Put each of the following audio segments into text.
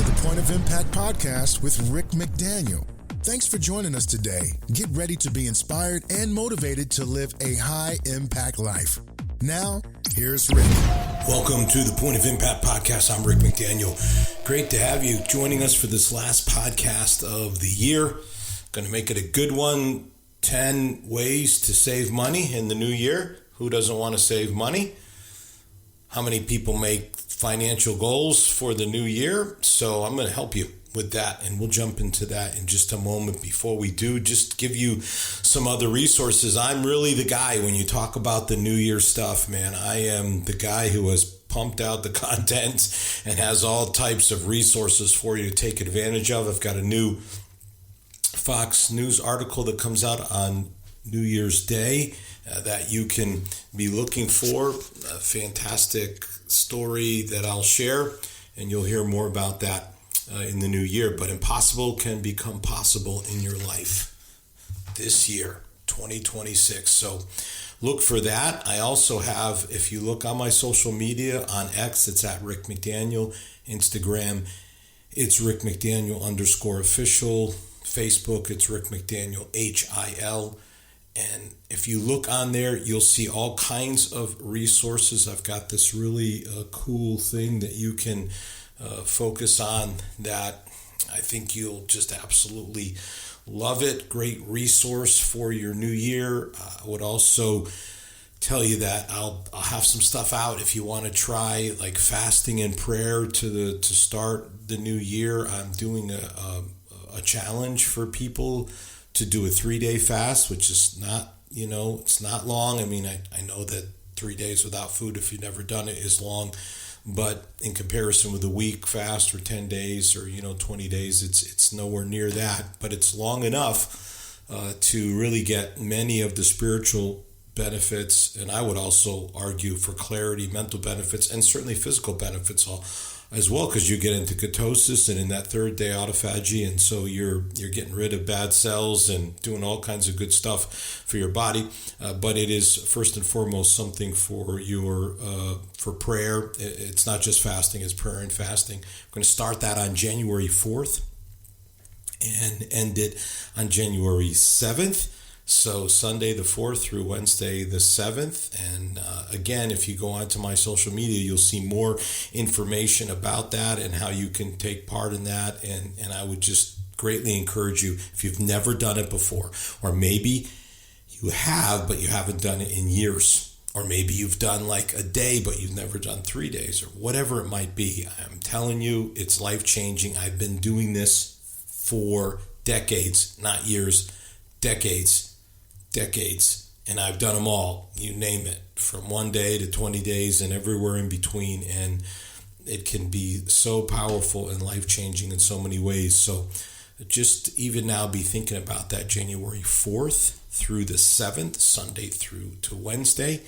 to the Point of Impact podcast with Rick McDaniel. Thanks for joining us today. Get ready to be inspired and motivated to live a high-impact life. Now, here's Rick. Welcome to the Point of Impact podcast. I'm Rick McDaniel. Great to have you joining us for this last podcast of the year. Going to make it a good one. 10 ways to save money in the new year. Who doesn't want to save money? How many people make financial goals for the new year? So I'm going to help you with that, and we'll jump into that in just a moment. Before we do, just give you some other resources. I'm really the guy when you talk about the new year stuff, man. I am the guy who has pumped out the content and has all types of resources for you to take advantage of. I've got a new Fox News article that comes out on New Year's Day that you can be looking for. A fantastic story that I'll share, and you'll hear more about that in the new year. But impossible can become possible in your life this year, 2026. So look for that. I also have, if you look on my social media, on X, it's at Rick McDaniel. Instagram, it's Rick McDaniel _official. Facebook, it's Rick McDaniel HIL. And if you look on there, you'll see all kinds of resources. I've got this really cool thing that you can focus on that I think you'll just absolutely love it. Great resource for your new year. I would also tell you that I'll have some stuff out if you want to try like fasting and prayer to start the new year. I'm doing a challenge for people to do a 3-day fast, which is not, it's not long. I mean, I know that 3 days without food, if you've never done it, is long. But in comparison with a week fast or 10 days or, 20 days, it's nowhere near that. But it's long enough to really get many of the spiritual benefits. And I would also argue for clarity, mental benefits, and certainly physical benefits as well, because you get into ketosis and in that third day autophagy, and so you're getting rid of bad cells and doing all kinds of good stuff for your body. But it is first and foremost something for your for prayer. It's not just fasting; it's prayer and fasting. I'm going to start that on January 4th and end it on January 7th. So Sunday the 4th through Wednesday the 7th. And again, if you go onto my social media, you'll see more information about that and how you can take part in that. And I would just greatly encourage you, if you've never done it before, or maybe you have, but you haven't done it in years, or maybe you've done like a day, but you've never done 3 days, or whatever it might be. I'm telling you, it's life-changing. I've been doing this for decades, not years, decades, and I've done them all, you name it, from 1 day to 20 days and everywhere in between, and it can be so powerful and life-changing in so many ways. So just even now be thinking about that January 4th through the 7th, Sunday through to Wednesday.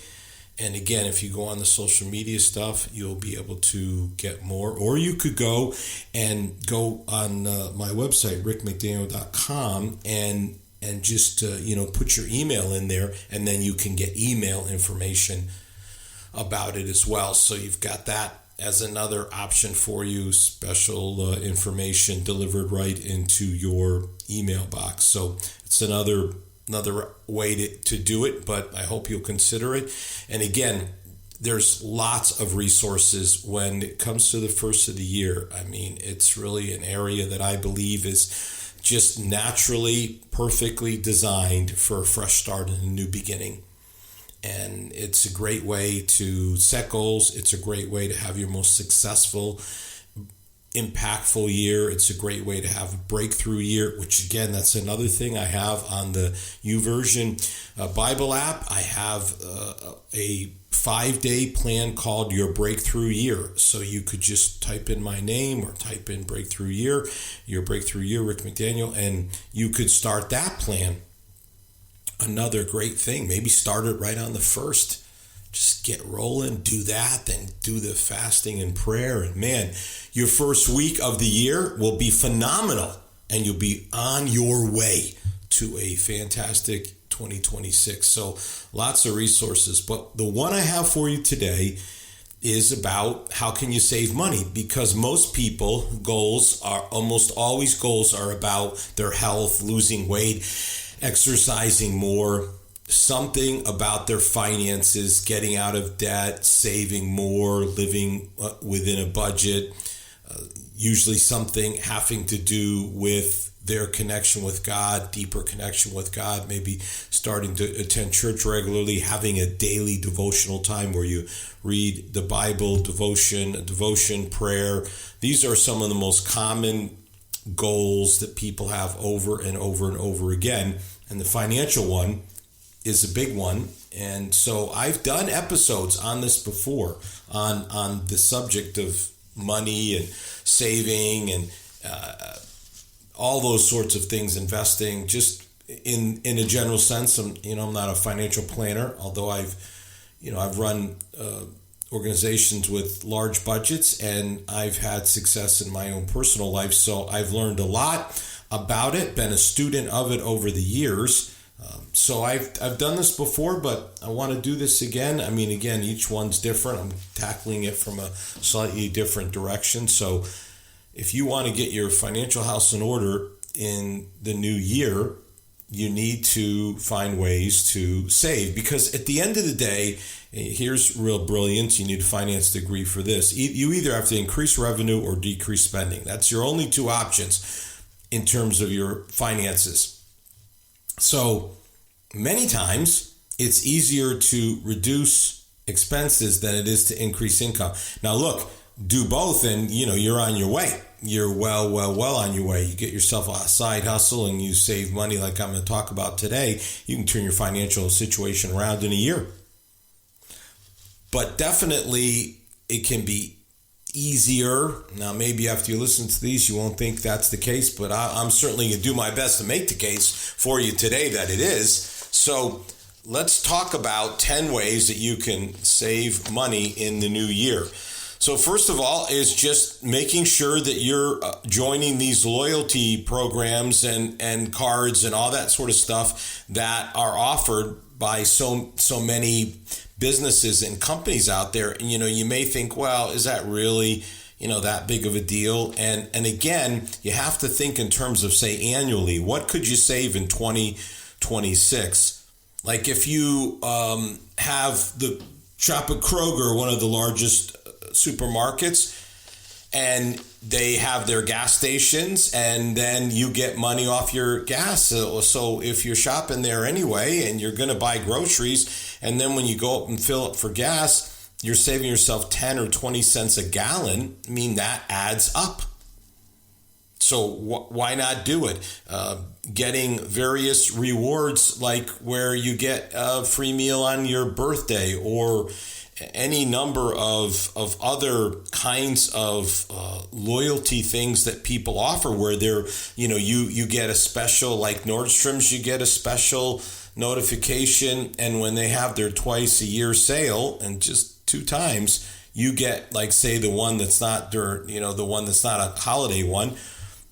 And again, if you go on the social media stuff, you'll be able to get more. Or you could go on my website, rickmcdaniel.com, and just, put your email in there, and then you can get email information about it as well. So you've got that as another option for you, special information delivered right into your email box. So it's another way to do it, but I hope you'll consider it. And again, there's lots of resources when it comes to the first of the year. I mean, it's really an area that I believe is just naturally, perfectly designed for a fresh start and a new beginning. And it's a great way to set goals. It's a great way to have your most successful, impactful year. It's a great way to have a breakthrough year, which again, that's another thing I have on the YouVersion Bible app. I have a 5-day plan called Your Breakthrough Year. So you could just type in my name or type in Breakthrough Year, Your Breakthrough Year, Rick McDaniel, and you could start that plan. Another great thing, maybe start it right on the 1st. Just get rolling, do that, then do the fasting and prayer. And man, your first week of the year will be phenomenal, and you'll be on your way to a fantastic 2026. So lots of resources. But the one I have for you today is about how can you save money, because most people almost always goals are about their health, losing weight, exercising more, something about their finances, getting out of debt, saving more, living within a budget, usually something having to do with their connection with God, deeper connection with God, maybe starting to attend church regularly, having a daily devotional time where you read the Bible, devotion, prayer. These are some of the most common goals that people have over and over and over again. And the financial one is a big one. And so I've done episodes on this before, on the subject of money and saving and all those sorts of things, investing, just in a general sense. I'm not a financial planner, although I've run organizations with large budgets, and I've had success in my own personal life. So I've learned a lot about it, been a student of it over the years. So I've done this before, but I want to do this again. I mean, again, each one's different. I'm tackling it from a slightly different direction. So if you want to get your financial house in order in the new year, you need to find ways to save, because at the end of the day, here's real brilliance. You need a finance degree for this. You either have to increase revenue or decrease spending. That's your only two options in terms of your finances. So many times it's easier to reduce expenses than it is to increase income. Now look, do both and you're on your way. You're well on your way. You get yourself a side hustle and you save money like I'm going to talk about today. You can turn your financial situation around in a year. But definitely it can be easier. Now maybe after you listen to these you won't think that's the case, but I'm certainly going to do my best to make the case for you today that it is. So let's talk about 10 ways that you can save money in the new year. So first of all is just making sure that you're joining these loyalty programs and cards and all that sort of stuff that are offered by so many businesses and companies out there. And, you may think, well, is that really, that big of a deal? And again, you have to think in terms of, say, annually. What could you save in 2026? Like if you have the shop at Kroger, one of the largest supermarkets, and they have their gas stations, and then you get money off your gas. So if you're shopping there anyway and you're going to buy groceries, and then when you go up and fill up for gas, you're saving yourself 10 or 20 cents a gallon. I mean, that adds up. So why not do it? Getting various rewards, like where you get a free meal on your birthday, or any number of other kinds of loyalty things that people offer, where they're, you get a special, like Nordstrom's, you get a special notification, and when they have their twice a year sale, and just 2 times, you get, like, say, the one that's not the one that's not a holiday one,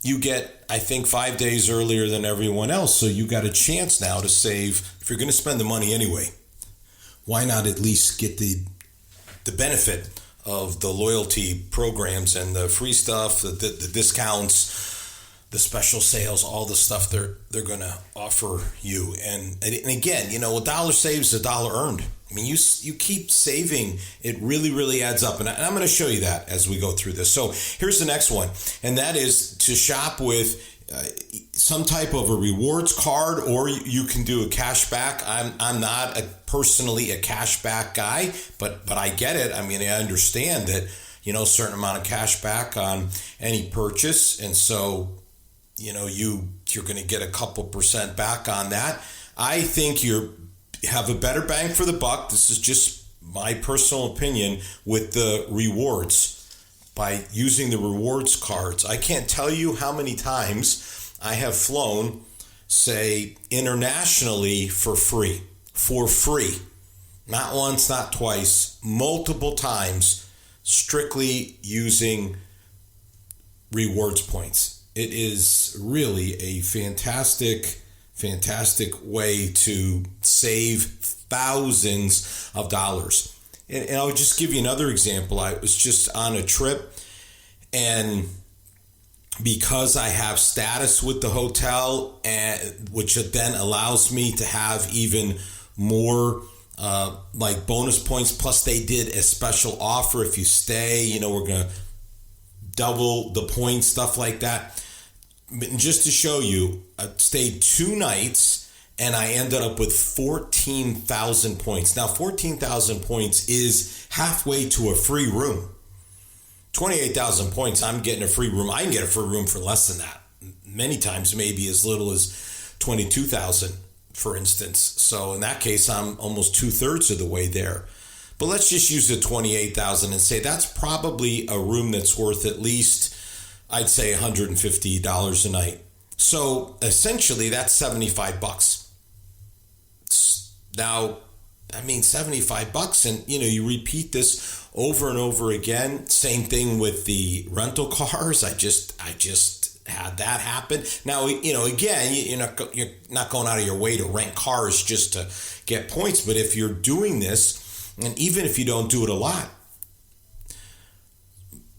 you get, I think, 5 days earlier than everyone else. So you got a chance now to save. If you're going to spend the money anyway, why not at least get the benefit of the loyalty programs and the free stuff, the discounts, the special sales, all the stuff they're going to offer you. And again, a dollar saved is a dollar earned. I mean, you keep saving, it really, really adds up. And I'm going to show you that as we go through this. So here's the next one, and that is to shop with some type of a rewards card, or you can do a cash back. I'm not personally a cash back guy, but I get it. I mean, I understand that, a certain amount of cash back on any purchase. And so, you're going to get a couple % back on that. I think you have a better bang for the buck. This is just my personal opinion with the rewards. By using the rewards cards, I can't tell you how many times I have flown, say, internationally for free. Not once, not twice, multiple times, strictly using rewards points. It is really a fantastic way to save thousands of dollars. And I'll just give you another example. I was just on a trip, and because I have status with the hotel, and which then allows me to have even more like bonus points. Plus, they did a special offer if you stay. We're gonna double the points, stuff like that. And just to show you, I stayed 2 nights, and I ended up with 14,000 points. Now, 14,000 points is halfway to a free room. 28,000 points, I'm getting a free room. I can get a free room for less than that. Many times, maybe as little as 22,000, for instance. So in that case, I'm almost 2/3 of the way there. But let's just use the 28,000 and say that's probably a room that's worth at least, I'd say, $150 a night. So essentially, that's $75. Now, I mean, $75, and you repeat this over and over again. Same thing with the rental cars. I just had that happen. Now, again, you're not going out of your way to rent cars just to get points. But if you're doing this, and even if you don't do it a lot,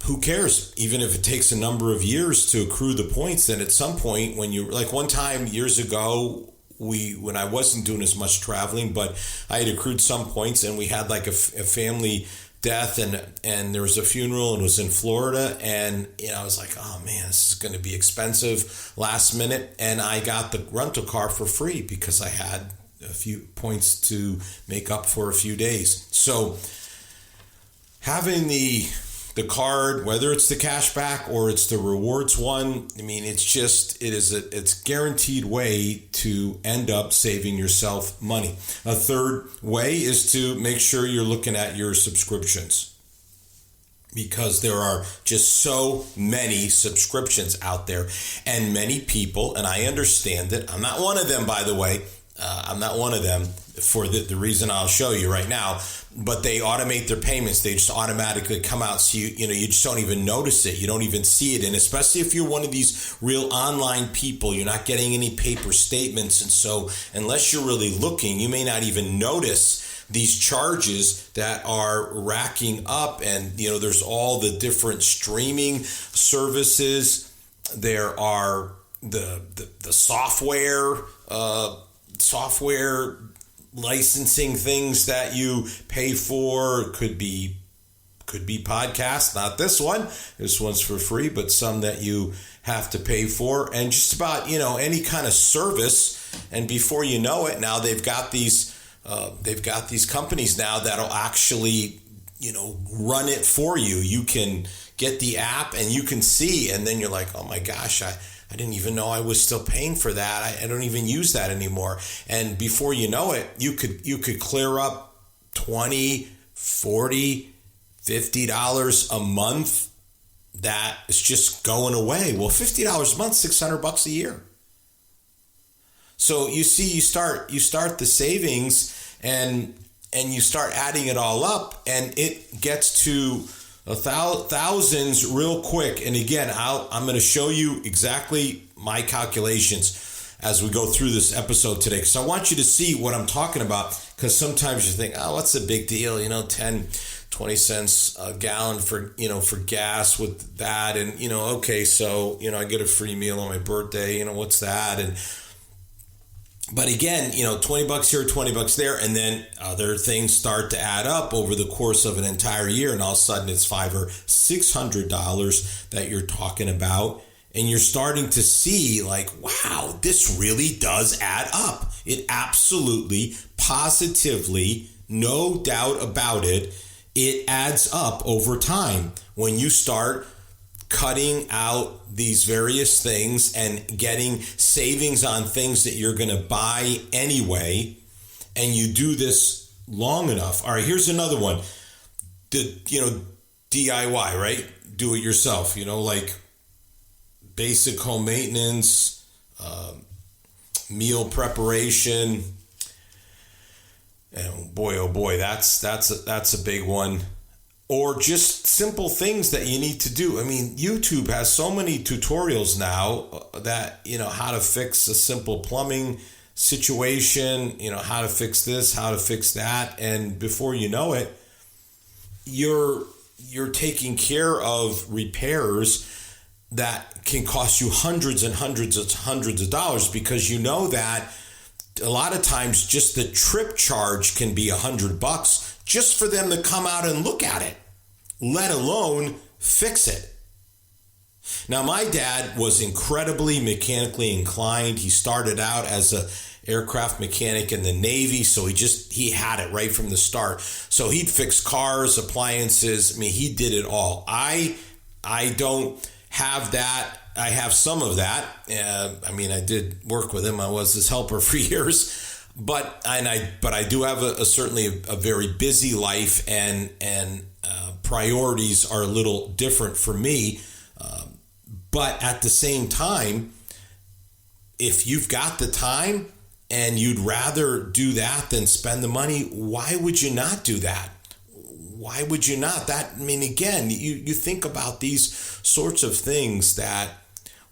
who cares? Even if it takes a number of years to accrue the points, then at some point when you, like one time years ago, when I wasn't doing as much traveling, but I had accrued some points, and we had like a family death, and there was a funeral, and it was in Florida, and I was like, oh man, this is going to be expensive last minute, and I got the rental car for free because I had a few points to make up for a few days. So having the card, whether it's the cashback or it's the rewards one, I mean, it's guaranteed way to end up saving yourself money. A third way is to make sure you're looking at your subscriptions, because there are just so many subscriptions out there, and many people, and I understand it. I'm not one of them, by the way. I'm not one of them for the reason I'll show you right now, but they automate their payments. They just automatically come out. So you just don't even notice it. You don't even see it. And especially if you're one of these real online people, you're not getting any paper statements. And so unless you're really looking, you may not even notice these charges that are racking up. And, there's all the different streaming services. There are the software licensing things that you pay for. Could be podcasts, not this one. This one's for free, but some that you have to pay for, and just about any kind of service. And before you know it, now they've got these companies now that'll actually run it for you. You can get the app and you can see, and then you're like, oh my gosh, I didn't even know I was still paying for that. I don't even use that anymore. And before you know it, you could clear up $20, $40, $50 a month that is just going away. Well, $50 a month, $600 a year. So you see, you start the savings, and you start adding it all up, and it gets to thousands real quick. And again, I'm going to show you exactly my calculations as we go through this episode today, because I want you to see what I'm talking about. Because sometimes you think, oh, what's the big deal? 10, 20 cents a gallon for gas with that. And, okay, so, I get a free meal on my birthday, what's that? But again, $20 here, $20 there, and then other things start to add up over the course of an entire year, and all of a sudden it's $500 or $600 that you're talking about, and you're starting to see like, wow, this really does add up. It absolutely, positively, no doubt about it, it adds up over time when you start cutting out these various things and getting savings on things that you're going to buy anyway, and you do this long enough. All right, here's another one. DIY, right? Do it yourself, like basic home maintenance, meal preparation. And oh boy, that's a big one. Or just simple things that you need to do. I mean, YouTube has so many tutorials now that, how to fix a simple plumbing situation, how to fix this, how to fix that. And before you know it, you're taking care of repairs that can cost you hundreds and hundreds of dollars, because you know that a lot of times just the trip charge can be $100 just for them to come out and look at it, let alone fix it. Now, my dad was incredibly mechanically inclined. He started out as a aircraft mechanic in the Navy, so he had it right from the start. So he'd fix cars, appliances. I mean, he did it all. I don't have that. I have some of that. I did work with him. I was his helper for years, but I do have certainly a very busy life, and priorities are a little different for me. But at the same time, if you've got the time and you'd rather do that than spend the money, why would you not do that? Why would you not? Again, you think about these sorts of things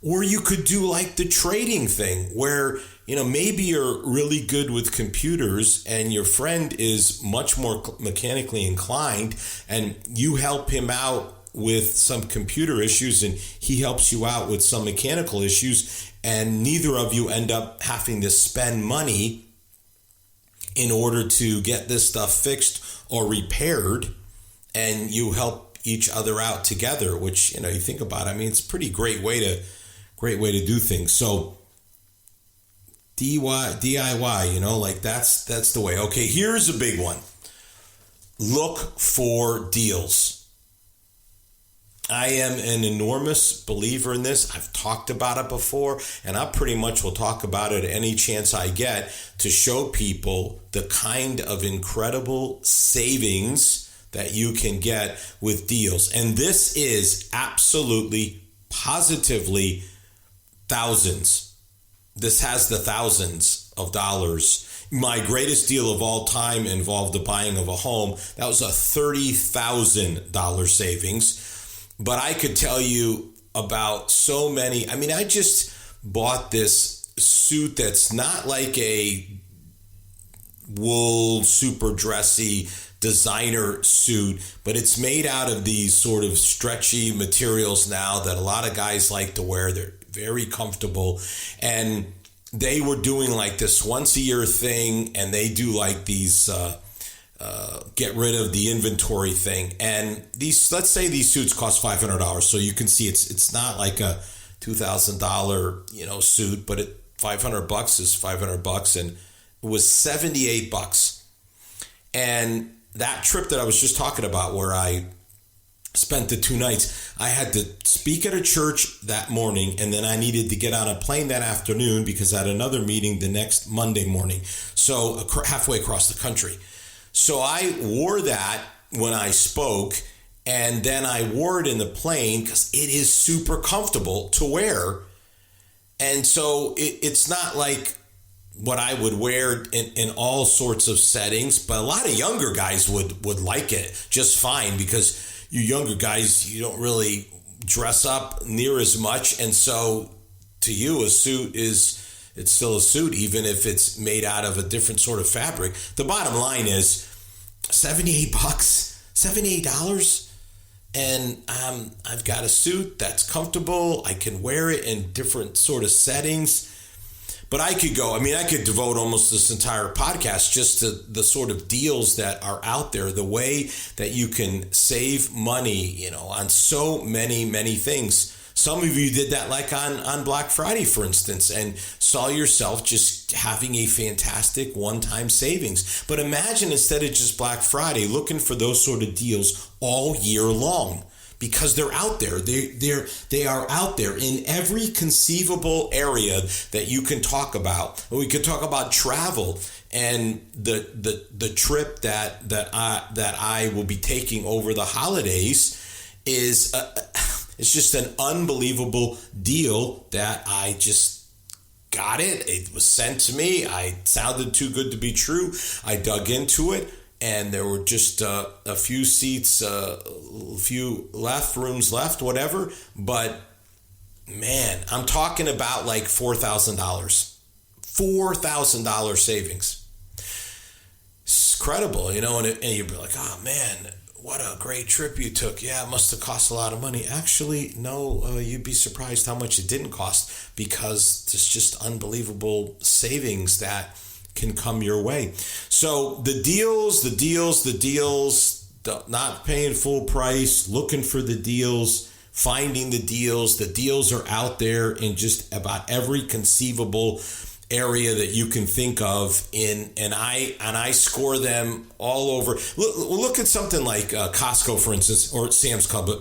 or you could do like the trading thing where, maybe you're really good with computers and your friend is much more mechanically inclined, and you help him out with some computer issues and he helps you out with some mechanical issues, and neither of you end up having to spend money in order to get this stuff fixed or repaired, and you help each other out together, which, you think about it, it's a pretty great way to do things. So DIY, that's the way. Okay, here's a big one. Look for deals. I am an enormous believer in this. I've talked about it before, and I pretty much will talk about it any chance I get to show people the kind of incredible savings that you can get with deals. And this is absolutely, positively thousands. This has the thousands of dollars. My greatest deal of all time involved the buying of a home. That was a $30,000 savings. But I could tell you about so many. I just bought this suit that's not like a wool, super dressy designer suit, but it's made out of these sort of stretchy materials now that a lot of guys like to wear. They're very comfortable. And they were doing like this once a year thing, and they do like these get rid of the inventory thing. And let's say these suits cost $500. So you can see it's not like a $2,000, suit, but $500 is $500, and it was $78. And that trip that I was just talking about, where I spent the 2 nights, I had to speak at a church that morning, and then I needed to get on a plane that afternoon because I had another meeting the next Monday morning. So halfway across the country. So I wore that when I spoke, and then I wore it in the plane because it is super comfortable to wear. And so it's not like what I would wear in all sorts of settings, but a lot of younger guys would like it just fine, because you younger guys, you don't really dress up near as much. And so to you, a suit it's still a suit, even if it's made out of a different sort of fabric. The bottom line is $78, and I've got a suit that's comfortable. I can wear it in different sort of settings. But I could devote almost this entire podcast just to the sort of deals that are out there, the way that you can save money, on so many, many things. Some of you did that like on Black Friday, for instance, and saw yourself just having a fantastic one-time savings. But imagine, instead of just Black Friday, looking for those sort of deals all year long, because they're out there. They are out there in every conceivable area that you can talk about. We could talk about travel, and the trip that I will be taking over the holidays is it's just an unbelievable deal that I just got it. It was sent to me. It sounded too good to be true. I dug into it, and there were just a few seats, a few rooms left, whatever. But man, I'm talking about like $4,000 savings. It's incredible, and you'd be like, oh man, what a great trip you took. Yeah, it must have cost a lot of money. Actually, no, you'd be surprised how much it didn't cost, because there's just unbelievable savings that can come your way. So the deals, not paying full price, looking for the deals, finding the deals are out there in just about every conceivable area that you can think of, and I score them all over. Look at something like Costco, for instance, or Sam's Club. But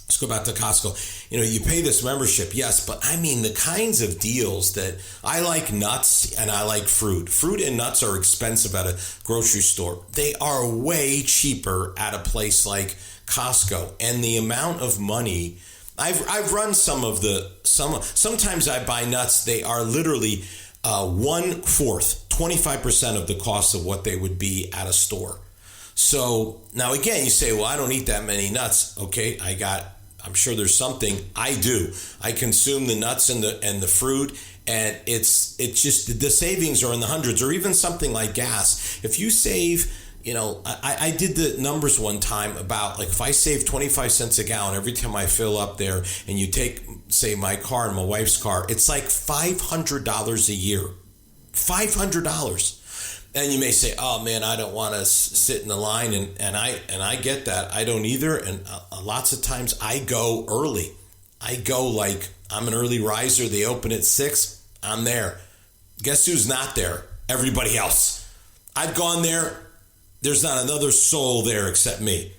let's go back to Costco. You pay this membership, yes, but I mean the kinds of deals that I like. Nuts and I like fruit. Fruit and nuts are expensive at a grocery store. They are way cheaper at a place like Costco, and the amount of money I've run sometimes I buy nuts. They are literally 1/4, 25% of the cost of what they would be at a store. So now again, you say, well, I don't eat that many nuts. Okay, I'm sure there's something. I do. I consume the nuts and the fruit, and it's just the savings are in the hundreds. Or even something like gas. If you save, I did the numbers one time about, like, if I save 25 cents a gallon every time I fill up there, and you take, say, my car and my wife's car, it's like $500 a year. $500. And you may say, oh man, I don't want to sit in the line, and I get that. I don't either. And lots of times I go early. I go, like, I'm an early riser. They open at 6. I'm there. Guess who's not there? Everybody else. I've gone there. There's not another soul there except me.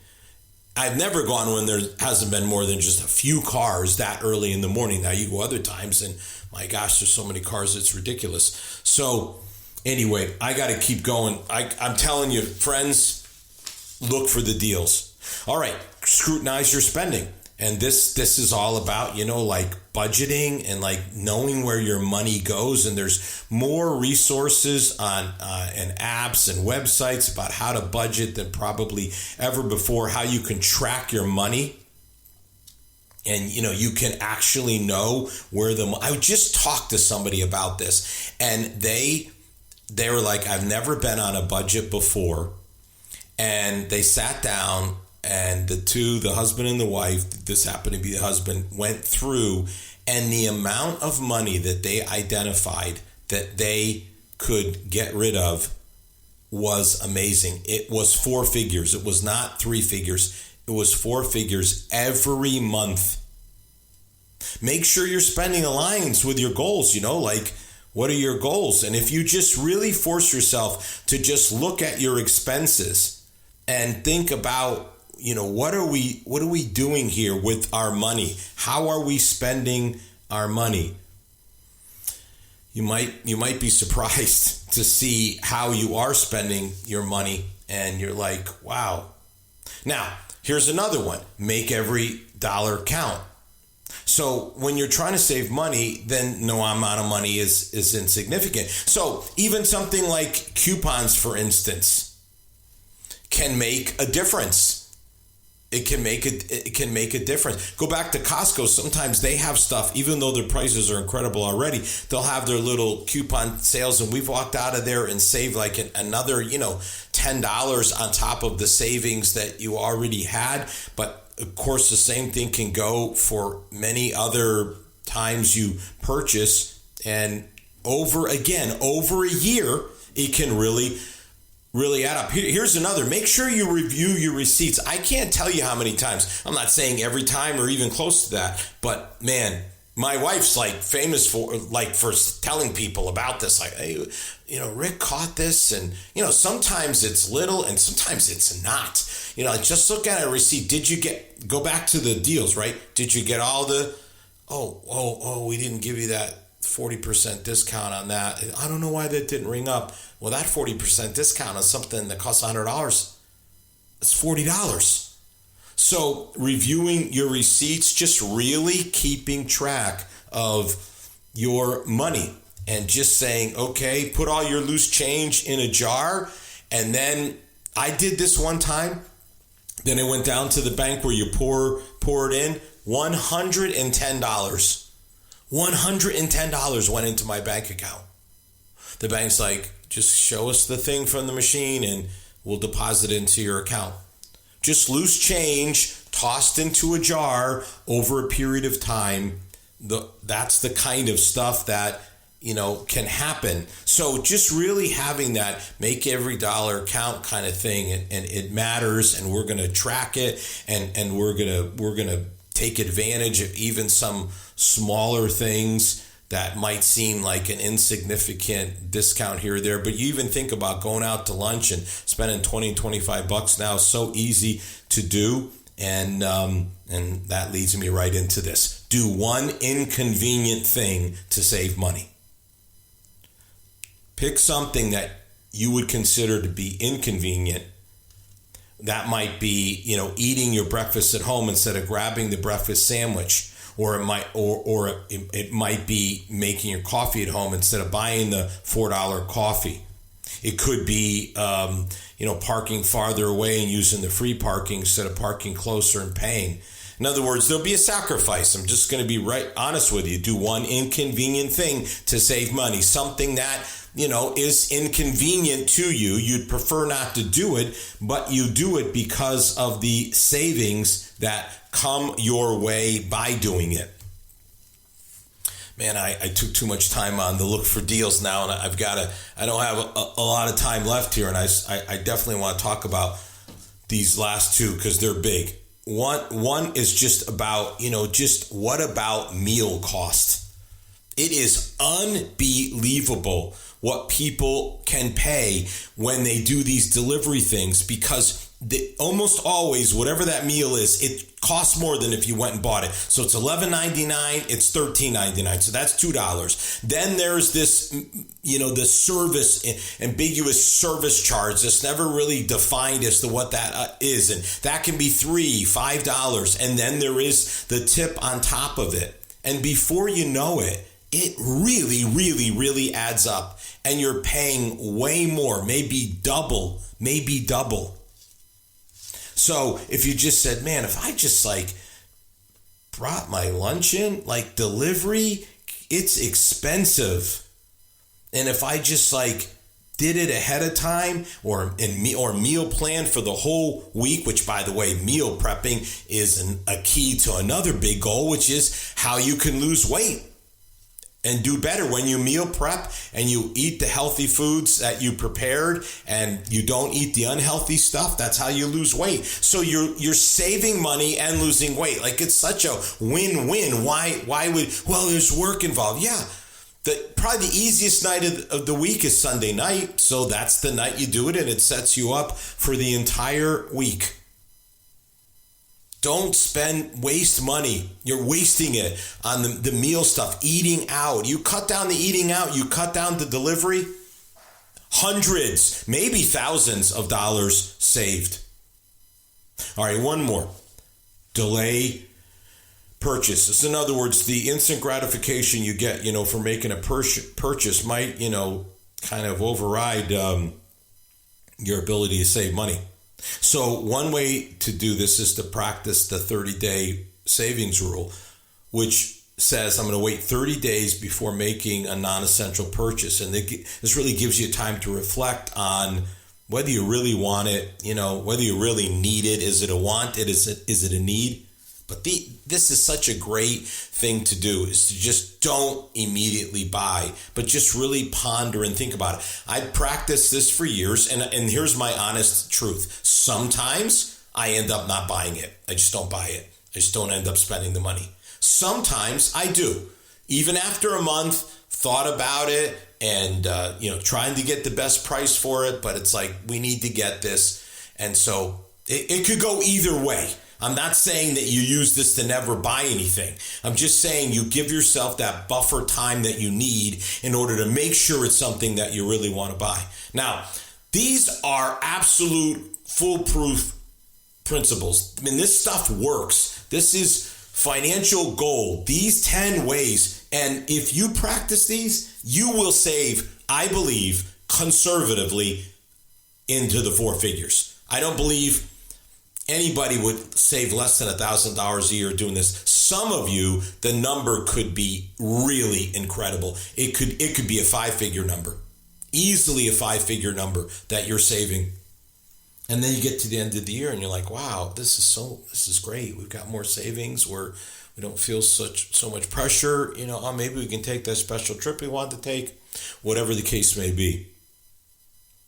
I've never gone when there hasn't been more than just a few cars that early in the morning. Now you go other times, and my gosh, there's so many cars, it's ridiculous. So anyway, I got to keep going. I'm telling you, friends, look for the deals. All right, scrutinize your spending. And this is all about, like budgeting and like knowing where your money goes. And there's more resources on and apps and websites about how to budget than probably ever before, how you can track your money. And, you can actually know where I just talked to somebody about this, and they were like, I've never been on a budget before. And they sat down, and the husband and the wife, this happened to be the husband, went through, and the amount of money that they identified that they could get rid of was amazing. It was 4 figures. It was not 3 figures. It was 4 figures every month. Make sure your spending aligns with your goals, like, what are your goals? And if you just really force yourself to just look at your expenses and think about, what are we doing here with our money? How are we spending our money? You might be surprised to see how you are spending your money, and you're like, wow. Now, here's another one. Make every dollar count. So when you're trying to save money, then no amount of money is insignificant. So even something like coupons, for instance, can make a difference. It can make a difference. Go back to Costco. Sometimes they have stuff, even though their prices are incredible already, they'll have their little coupon sales, and we've walked out of there and saved like another, $10 on top of the savings that you already had. But of course, the same thing can go for many other times you purchase, and over a year, it can really add up. Here's another. Make sure you review your receipts. I can't tell you how many times. I'm not saying every time or even close to that, but man, my wife's like famous for telling people about this. Like, hey, Rick caught this, and sometimes it's little and sometimes it's not. Just look at a receipt. Go back to the deals, right? Did you get all the, we didn't give you that 40% discount on that. I don't know why that didn't ring up. Well, that 40% discount on something that costs $100, it's $40. So reviewing your receipts, just really keeping track of your money and just saying, okay, put all your loose change in a jar. And then I did this one time. Then I went down to the bank where you pour it in. $110. $110 went into my bank account. The bank's like, just show us the thing from the machine and we'll deposit it into your account. just loose change tossed into a jar over a period of time. That's the kind of stuff that, can happen. So just really having that make every dollar count kind of thing, and it matters, and we're going to track it, and we're going to take advantage of even some smaller things that might seem like an insignificant discount here or there. But you even think about going out to lunch and spending $20-25 now. So easy to do. And that leads me right into this. Do one inconvenient thing to save money. Pick something that you would consider to be inconvenient. That might be, eating your breakfast at home instead of grabbing the breakfast sandwich, or it might be making your coffee at home instead of buying the $4 coffee. It could be, parking farther away and using the free parking instead of parking closer and paying. In other words, there'll be a sacrifice. I'm just going to be right honest with you. Do one inconvenient thing to save money. Something that, is inconvenient to you. You'd prefer not to do it, but you do it because of the savings that come your way by doing it. Man, I took too much time on the look for deals now, and I don't have a lot of time left here, and I definitely want to talk about these last two because they're big. One is just about, what about meal cost? It is unbelievable what people can pay when they do these delivery things, because almost always, whatever that meal is, it costs more than if you went and bought it. So it's $11.99, it's $13.99, so that's $2. Then there's this, the service, ambiguous service charge that's never really defined as to what that is, and that can be $3, $5, and then there is the tip on top of it. And before you know it, it really, really, really adds up, and you're paying way more, maybe double. So if you just said, man, if I just brought my lunch in, delivery, it's expensive. And if I just did it ahead of time or meal plan for the whole week, which, by the way, meal prepping is a key to another big goal, which is how you can lose weight and do better when you meal prep and you eat the healthy foods that you prepared and you don't eat the unhealthy stuff. That's how you lose weight. So you're saving money and losing weight. It's such a win-win. Why would, there's work involved. Yeah. Probably the easiest night of the week is Sunday night. So that's the night you do it, and it sets you up for the entire week. Don't waste money. You're wasting it on the meal stuff, eating out. You cut down the eating out, you cut down the delivery, hundreds, maybe thousands of dollars saved. All right, one more. Delay purchase. In other words, the instant gratification you get, for making a purchase might, kind of override your ability to save money. So one way to do this is to practice the 30-day savings rule, which says I'm going to wait 30 days before making a non-essential purchase. And this really gives you time to reflect on whether you really want it, whether you really need it. Is it a want? Is it a need? But this is such a great thing to do, is to just don't immediately buy, but just really ponder and think about it. I've practiced this for years, and here's my honest truth. Sometimes I end up not buying it. I just don't buy it. I just don't end up spending the money. Sometimes I do. Even after a month, thought about it and, trying to get the best price for it, but it's we need to get this. And so it could go either way. I'm not saying that you use this to never buy anything. I'm just saying you give yourself that buffer time that you need in order to make sure it's something that you really want to buy. Now, these are absolute foolproof principles. I mean, this stuff works. This is financial gold. These 10 ways. And if you practice these, you will save, I believe, conservatively into the 4 figures. I don't believe anybody would save less than $1,000 a year doing this. Some of you, the number could be really incredible. It could be a 5-figure number, easily a 5-figure number that you're saving. And then you get to the end of the year and you're like, wow, this is great. We've got more savings. We don't feel so much pressure. Maybe we can take that special trip we want to take, whatever the case may be.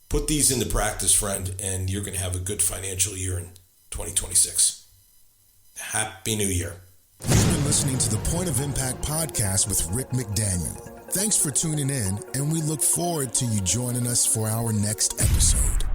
Put these into practice, friend, and you're going to have a good financial year in 2026. Happy New Year. You've been listening to the Point of Impact podcast with Rick McDaniel. Thanks for tuning in, and we look forward to you joining us for our next episode.